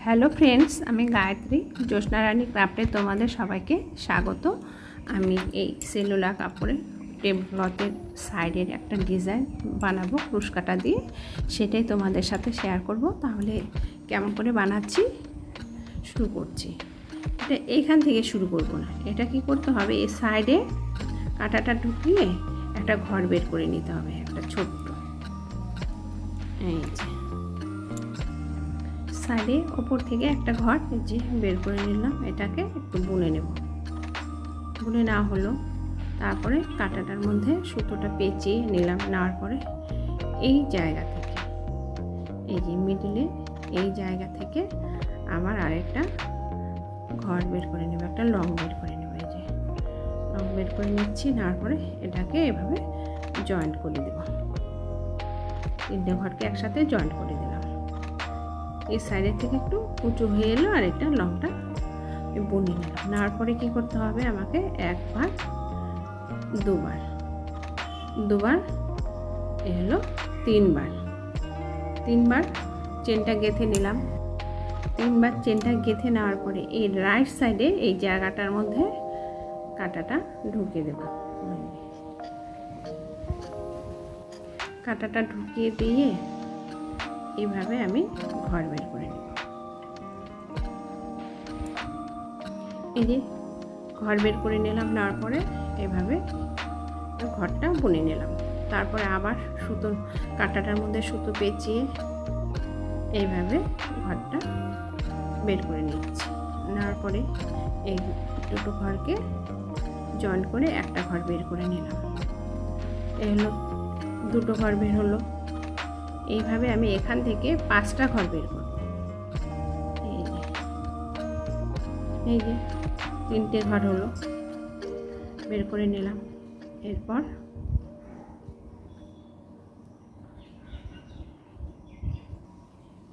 Hello friends, আমি গায়ত্রী জ্যোৎস্না রানী ক্রাফটে তোমাদের সবাইকে স্বাগত। আমি এই সেলুলার কাপড়ে টেবিল ক্লথের সাইডের একটা ডিজাইন বানাবো ক্রুশ কাটা দিয়ে, সেটাই তোমাদের সাথে শেয়ার করব। তাহলে কেমন করে বানাচ্ছি শুরু করছি। এটা এইখান থেকে শুরু করব না, এটা কি করতে হবে, এই সাইডে কাঁটাটা ঢুকিয়ে একটা ঘর বের করে নিতে হবে, একটা ছোট্ট। এই যে সাইডে ওপর থেকে একটা ঘর যে বের করে নিলাম, এটাকে একটু বুনে নেব। বুনে নেওয়া হলো, তারপরে কাঁটাটার মধ্যে সুতোটা পেঁচিয়ে নিলাম। নেওয়ার পরে এই জায়গা থেকে, এই যে মিডিলে এই জায়গা থেকে আবার আরেকটা ঘর বের করে নেব, একটা লং বের করে নেব। এই যে লং বের করে নিচ্ছি, নেওয়ার পরে এটাকে এভাবে জয়েন্ট করে দেব। তিনটে ঘরকে একসাথে জয়েন্ট করে দিলাম। এই সাইডের থেকে একটু উঁচু হয়ে এলো, আর একটা লংটা বুনে নিলাম। নেওয়ার পরে কী করতে হবে, আমাকে একবার দুবার এ হলো তিনবার চেনটা গেঁথে নিলাম। তিনবার চেনটা গেঁথে নেওয়ার পরে এই রাইট সাইডে এই জায়গাটার মধ্যে কাঁটাটা ঢুকিয়ে দেব। কাঁটাটা ঢুকিয়ে দিয়ে এইভাবে আমি ঘর বের করে নেব। এই যে ঘর বের করে নিলাম, নেওয়ার পরে এভাবে ঘরটা বুনে নিলাম। তারপরে আবার সুতো কাঁটাটার মধ্যে সুতো পেঁচিয়ে এইভাবে ঘরটা বের করে নিচ্ছি। নেওয়ার পরে এই দুটো ঘরকে জয়েন্ট করে একটা ঘর বের করে নিলাম। এই হলো দুটো ঘর বের হলো। এইভাবে আমি এখান থেকে 5টা ঘর বের করব। এই যে 3টে ঘর হলো, বের করে নিলাম। এরপর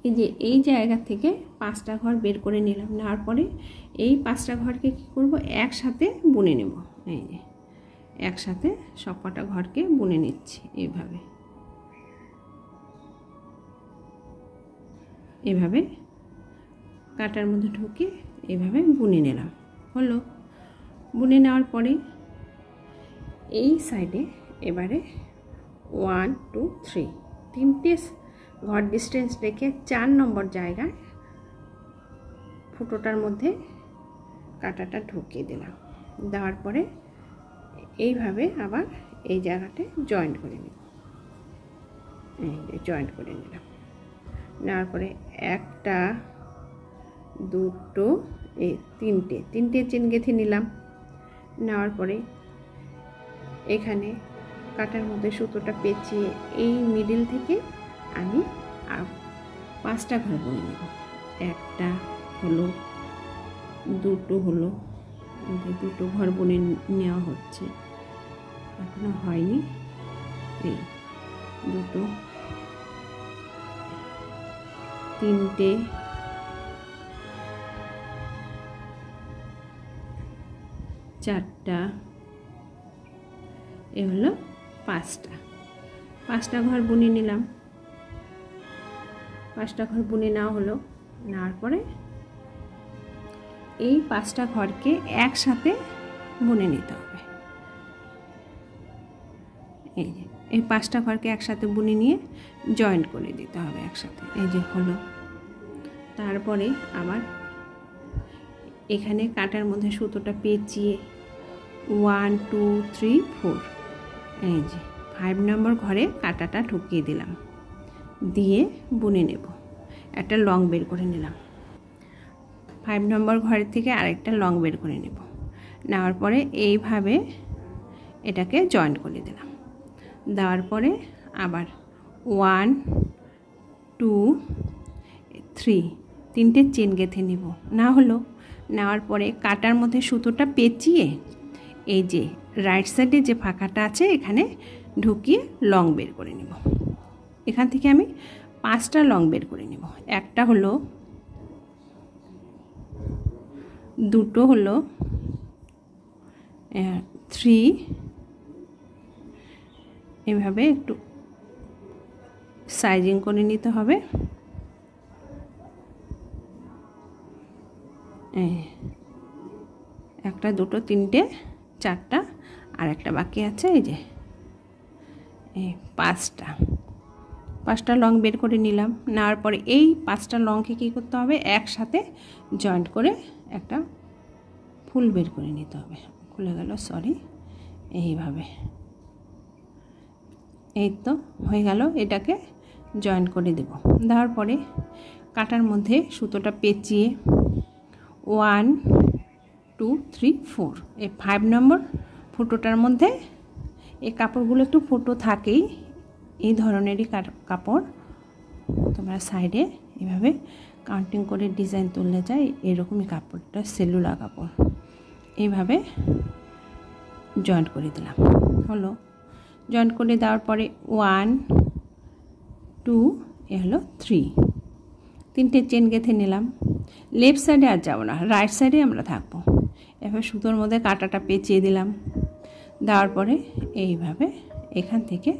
এই যে এই জায়গা থেকে 5টা ঘর বের করে নিলাম। নেওয়ার পরে এই 5টা ঘরকে কী করব, একসাথে বুনে নেব। এই যে একসাথে সবকটা ঘরকে বুনে নিচ্ছি। এভাবে কাঁটার মধ্যে ঢুকে এভাবে বুনে নিলাম। হলো, বুনে নেওয়ার পরে এই সাইডে এবারে 1 2 3 3টে ঘর ডিস্টেন্স রেখে 4 নম্বর জায়গায় ফুটোটার মধ্যে কাঁটাটা ঢুকিয়ে দিলাম। দেওয়ার পরে এইভাবে আবার এই জায়গাটা জয়েন্ট করে নেব। এই যে জয়েন্ট করে নিলাম। নেওয়ার পরে 1টা 2টো এই 3টে চেন গেঁথে নিলাম। নেওয়ার পরে এখানে কাঁটার মধ্যে সুতোটা পেঁচিয়ে এই মিডিল থেকে আমি আর 5টা ঘর বুনে নেব। 1টা হলো, 2টো হলো, 2টো ঘর বুনে নেওয়া হচ্ছে, এখনো হয়নি। এই 2টো, 3টে, 4টা, এ হলো 5টা ঘর বুনে নিলাম। 5টা ঘর বুনে নেওয়া হলো। নেওয়ার পরে এই 5টা ঘরকে একসাথে বুনে নিতে হবে। এই যে এই 5টা ঘরকে একসাথে বুনে নিয়ে জয়েন্ট করে দিতে হবে একসাথে। এই যে হলো। তারপরে আবার এখানে কাঁটার মধ্যে সুতোটা পেঁচিয়ে 1 2 3 4 এই যে 5 নম্বর ঘরে কাঁটাটা ঢুকিয়ে দিলাম, দিয়ে বুনে নেব। একটা লং বের করে নিলাম। 5 নম্বর ঘরের থেকে আরেকটা লং বের করে নেব। নেওয়ার পরে এইভাবে এটাকে জয়েন্ট করে দিলাম। দেওয়ার পরে আবার 1 2 3 3টে চেন গেঁথে নেব। না হলো, নেওয়ার পরে কাঁটার মধ্যে সুতোটা পেঁচিয়ে এই যে রাইট সাইডে যে ফাঁকাটা আছে এখানে ঢুকিয়ে লং বের করে নেব। এখান থেকে আমি 5টা লং বের করে নেব। 1টা হলো, 2টো হলো, 3, এভাবে একটু সাইজিং করে নিতে হবে। একটা দুটো তিনটে চারটা আর একটা বাকি আছে, এই যে এই পাঁচটা লং বের করে নিলাম। নেওয়ার পরে এই 5টা লংকে কী করতে হবে, একসাথে জয়েন্ট করে একটা ফুল বের করে নিতে হবে। খুলে গেল, সরি। এইভাবে, এই তো হয়ে গেল। এটাকে জয়েন্ট করে দেব। দেওয়ার পরে কাটার মধ্যে সুতোটা পেঁচিয়ে 1 2 3 4 এই 5 নম্বর ফুটোটার মধ্যে, এই কাপড়গুলো একটু ফুটো থাকেই, এই ধরনেরই কাপড় তোমরা সাইডে এভাবে কাউন্টিং করে ডিজাইন তুললে যায়, এরকমই কাপড়টা সেলুলার কাপড়। এইভাবে জয়েন্ট করে দিলাম। হলো, জয়েন্ট করে দেওয়ার পরে 1 2 এ হলো 3, 3টে চেন গেঁথে নিলাম। লেফট সাইডে আর যাবো না, রাইট সাইডে আমরা থাকবো। এবার সুতোর মধ্যে কাঁটাটা পেঁচিয়ে দিলাম। দেওয়ার পরে এইভাবে এখান থেকে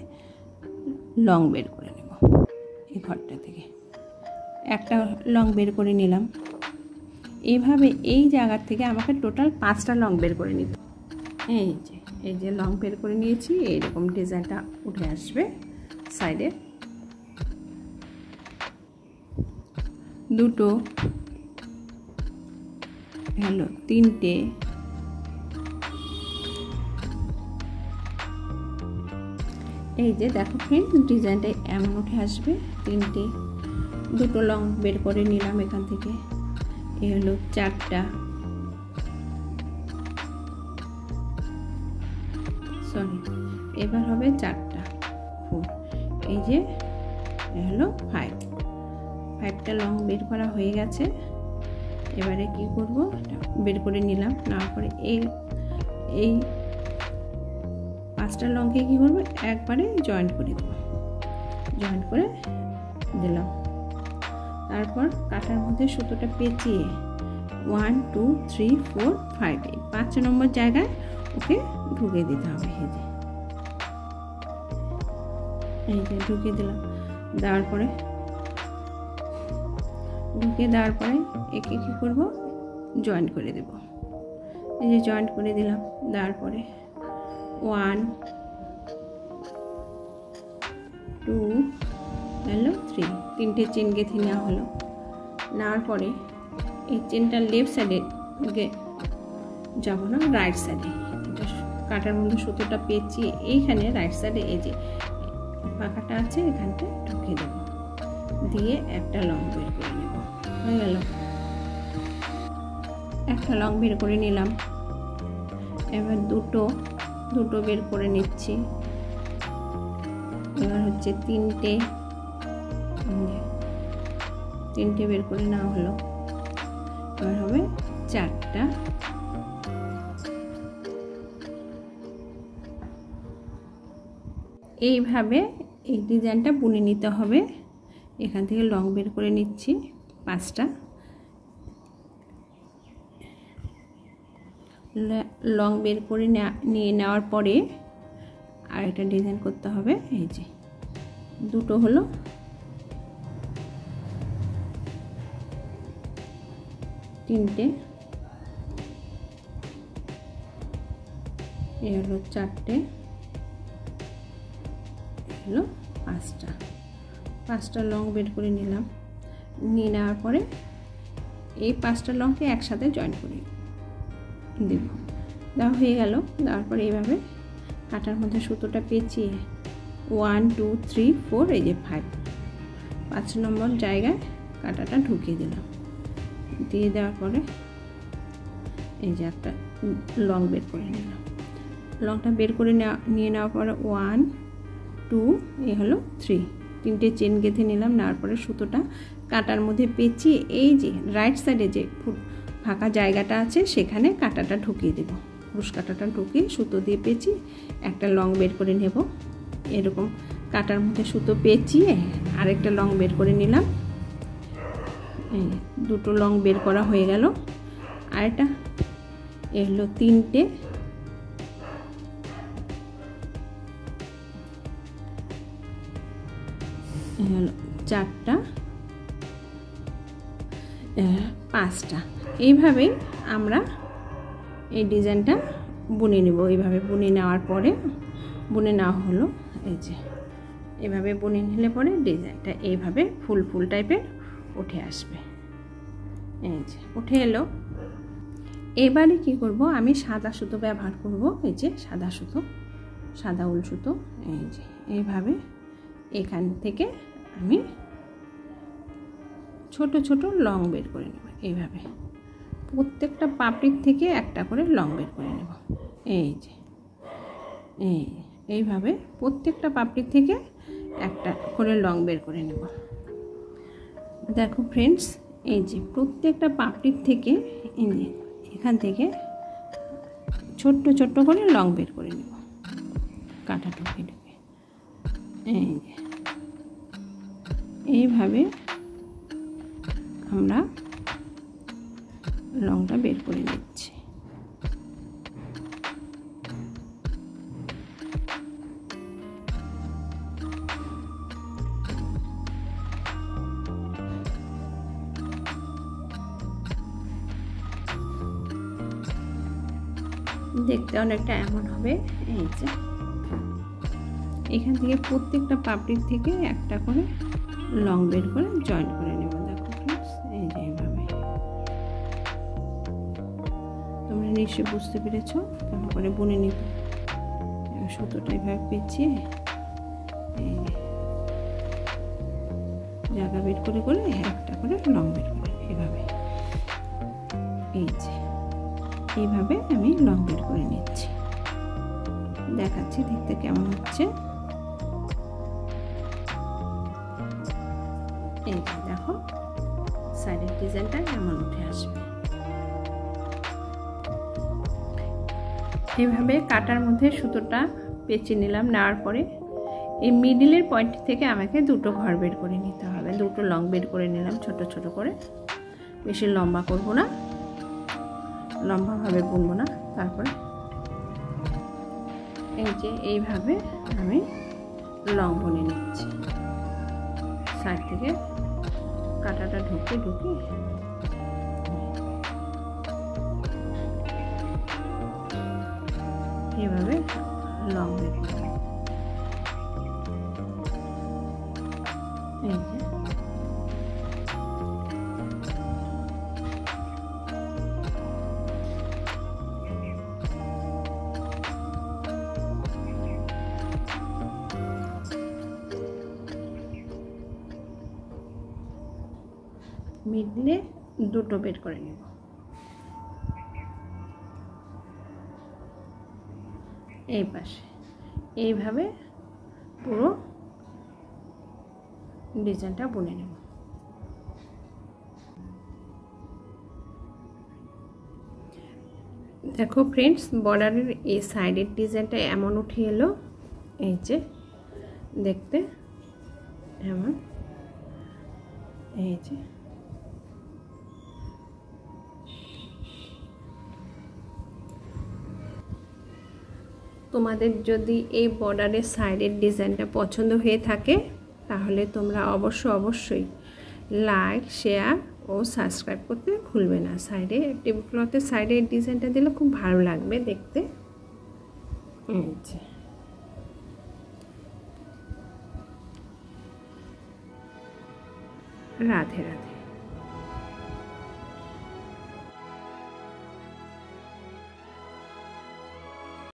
লং বের করে নেব। এই ঘরটা থেকে একটা লং বের করে নিলাম। এইভাবে এই জায়গার থেকে আমাকে টোটাল 5টা লং বের করে নিতে। এই যে লং বের করে নিয়েছি, এইরকম ডিজাইনটা উঠে আসবে সাইডে। দুটো হলো, তিনটে, এই যে দেখো ফ্রেন্ড, ডিজাইনটা এমন উঠে আসবে। তিনটে, দুটো লং বের করে নিলাম এখান থেকে। এই হলো 4টা, সরি, এবার হবে 4টা ফুল। এই যে হলো 5টা লং বের করা হয়ে গেছে। এবারে কি করব, বের করে নিলাম। নেওয়ার পরে এই 5টা লংকে কি করব, একবারে জয়েন্ট করে দেব। জয়েন্ট করে দিলাম। তারপর কাটার মধ্যে সুতোটা পেঁচিয়ে 1 2 3 4 5 এই 5 নম্বর জায়গায় ওকে ঢুকিয়ে দিতে হবে। এই যে ঢুকিয়ে দিলাম। দেওয়ার পরে একে কী করব, জয়েন্ট করে দেব। এই যে জয়েন্ট করে দিলাম। দেওয়ার পরে 1 2 হলো 3, 3টে চেন গেঁথে নেওয়া হলো। নেওয়ার পরে এই চেনটা লেফট সাইডে যাবো না, রাইট সাইডে। এটা কাটার মধ্যে সুতোটা পেঁচিয়ে এইখানে রাইট সাইডে এই যে পাকাটা আছে এখানটা ঢুকিয়ে দেবো। দিয়ে একটা লং বের করে নেব। হয়ে গেল, একটা লং বের করে নিলাম। এবার দুটো বের করে নিচ্ছি। এবার হচ্ছে তিনটে বের করে নেওয়া হলো। এবার হবে 4টা। এইভাবে এই ডিজাইনটা বুনে নিতে হবে। এখান থেকে লং বের করে নিচ্ছি 5টা। লং বের করে নিয়ে নেওয়ার পরে আরেকটা ডিজাইন করতে হবে। এই যে দুটো হলো, তিনটে, এ হলো 4টে, হলো 5টা লং বের করে নিলাম। নিয়ে নেওয়ার পরে এই 5টা লংকে একসাথে জয়েন করে দেব। দেওয়া হয়ে গেল। দেওয়ার পরে এইভাবে কাটার মধ্যে সুতোটা পেঁচিয়ে 1 2 3 4 এই যে 5 নম্বর জায়গায় কাটাটা ঢুকিয়ে দিলাম। দিয়ে দেওয়ার পরে এই যে একটা লং বের করে নিলাম। লংটা বের করে নিয়ে নেওয়ার পরে 1 2 এ হলো 3, 3টে চেন গেঁথে নিলাম। নেওয়ার পরে সুতোটা কাটার মধ্যে পেঁচিয়ে এই যে রাইট সাইডে যে ফাঁকা জায়গাটা আছে সেখানে কাটাটা ঢুকিয়ে দেব। ক্রুশ কাটাটা ঢুকিয়ে সুতো দিয়ে পেঁচিয়ে একটা লং বের করে নেব। এরকম কাটার মধ্যে সুতো পেঁচিয়ে আরেকটা লং বের করে নিলাম। এই দুটো লং বের করা হয়ে গেল। আর এটা হলো 3টে, হলো 4টা, 5টা। এইভাবেই আমরা এই ডিজাইনটা বুনে নেব। এইভাবে বুনে নেওয়ার পরে বুনে নেওয়া হলো, এই যে এভাবে বুনে নিলে পরে ডিজাইনটা এইভাবে ফুল ফুল টাইপের উঠে আসবে। এই যে উঠে এলো। এবারে কি করব, আমি সাদা সুতো ব্যবহার করব। এই যে সাদা সুতো, সাদা উল সুতো। এই যে এইভাবে এখান থেকে আমি ছোট ছোট লং বের করে নেব। এইভাবে প্রত্যেকটা পাপড়ির থেকে একটা করে লং বের করে নেব। এই যে এইভাবে প্রত্যেকটা পাপড়ির থেকে একটা করে লং বের করে নেব। দেখো ফ্রেন্ডস, এই যে প্রত্যেকটা পাপড়ির থেকে এখান থেকে ছোট্ট ছোট্ট করে লং বের করে নেব, কাটা ঢুকে ঢুকে। এইভাবে আমরা লংটা বের করে নিচ্ছি। দেখতে অনেকটা এমন হবে। এই যে এখান থেকে প্রত্যেকটা পাপড়ির থেকে একটা করে লং বের করে জয়েন করে নেব। দেখো ফ্রেন্ডস, এই যে এইভাবে। তোমরা নিশ্চয়ই বুঝতে পেরেছো কেমন করে বুনে নিব। সুতোটা এইভাবে পেঁচিয়ে জায়গা বের করে করে একটা করে লং বের করে এভাবে। এই যে এইভাবে আমি লং বের করে নিচ্ছি, দেখাচ্ছি দেখতে কেমন হচ্ছে। এই যে দেখো সাইডের ডিজাইনটা কেমন উঠে আসবে। এইভাবে কাটার মধ্যে সুতোটা পেঁচিয়ে নিলাম। নেওয়ার পরে এই মিডিলের পয়েন্ট থেকে আমাকে দুটো ঘর বের করে নিতে হবে। দুটো লং বের করে নিলাম ছোট ছোট করে, বেশি লম্বা করব না, লম্বাভাবে বুনবো না। তারপরে এই যে এইভাবে আমি লং বুনে নিচ্ছি। সাইড থেকে কাটাটা ঢুকে ঢুকে এইভাবে লং বের করে। এই যে মিডলে দুটো বের করে নেব। এই পাশে এইভাবে পুরো ডিজাইনটা বুনে নেব। দেখো ফ্রেন্ডস, বর্ডারের এই সাইডের ডিজাইনটা এমন উঠে এলো। এই যে দেখতে এমন। এই যে তোমাদের যদি এই বর্ডারের সাইডের ডিজাইনটা পছন্দ হয়ে থাকে তাহলে তোমরা অবশ্যই লাইক, শেয়ার ও সাবস্ক্রাইব করতে ভুলবে না। সাইডে টেবিল ক্লথের সাইডে এই ডিজাইনটা দিলে খুব ভালো লাগবে দেখতে। রাধে রাধে।